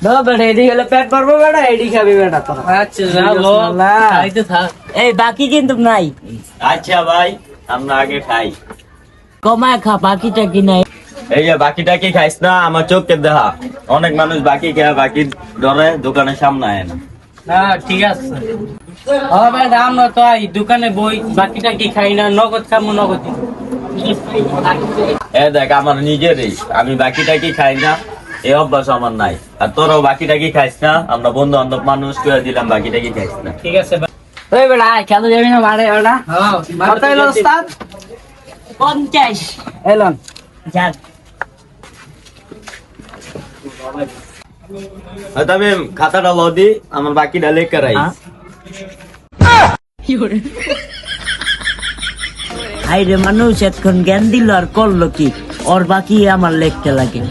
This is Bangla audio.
দাও বেটা এডি হলে পেট ভরবো বেটা এডি খাবি বেটা তোরা। আচ্ছা যাবো খাইতে থাক। এই বাকি কিন্তু নাই, আচ্ছা ভাই আমরা আগে খাই। কমায় খা, বাকিটা কি নাই। এই যে বাকিটা কি খাইস না, আমার চোখকে দেখা অনেক মানুষ বাকি খায়, বাকি ধরে দোকানের সামনে আয় না। হ্যাঁ ঠিক আছে। হবে আমরা তো এই দোকানে বই বাকিটা কি খাই না, নগদ খাবো নগদ। এ দেখ আমার নিজেরই, আমি বাকিটা কি খাই না, এই অভ্যাস আমার নাই। আর তোরাও বাকিটা কি খাইস না, আমরা বন্ধু বান্ধব মানুষ করে দিলাম বাকিটা কি খাইস না। ঠিক আছে ভাই। ওই বেটা আয় খেতে যাবি না মারে বেটা? হ্যাঁ কত হইলো ওস্তাদ? 50 এলন যাক। তবে খাতাটা লদি আমার বাকিটা লেখা রাই। হাই রে মানুষ এতক্ষণ জ্ঞান দিল আর করলো কি, ওর বাকি আমার লেখতে লাগে।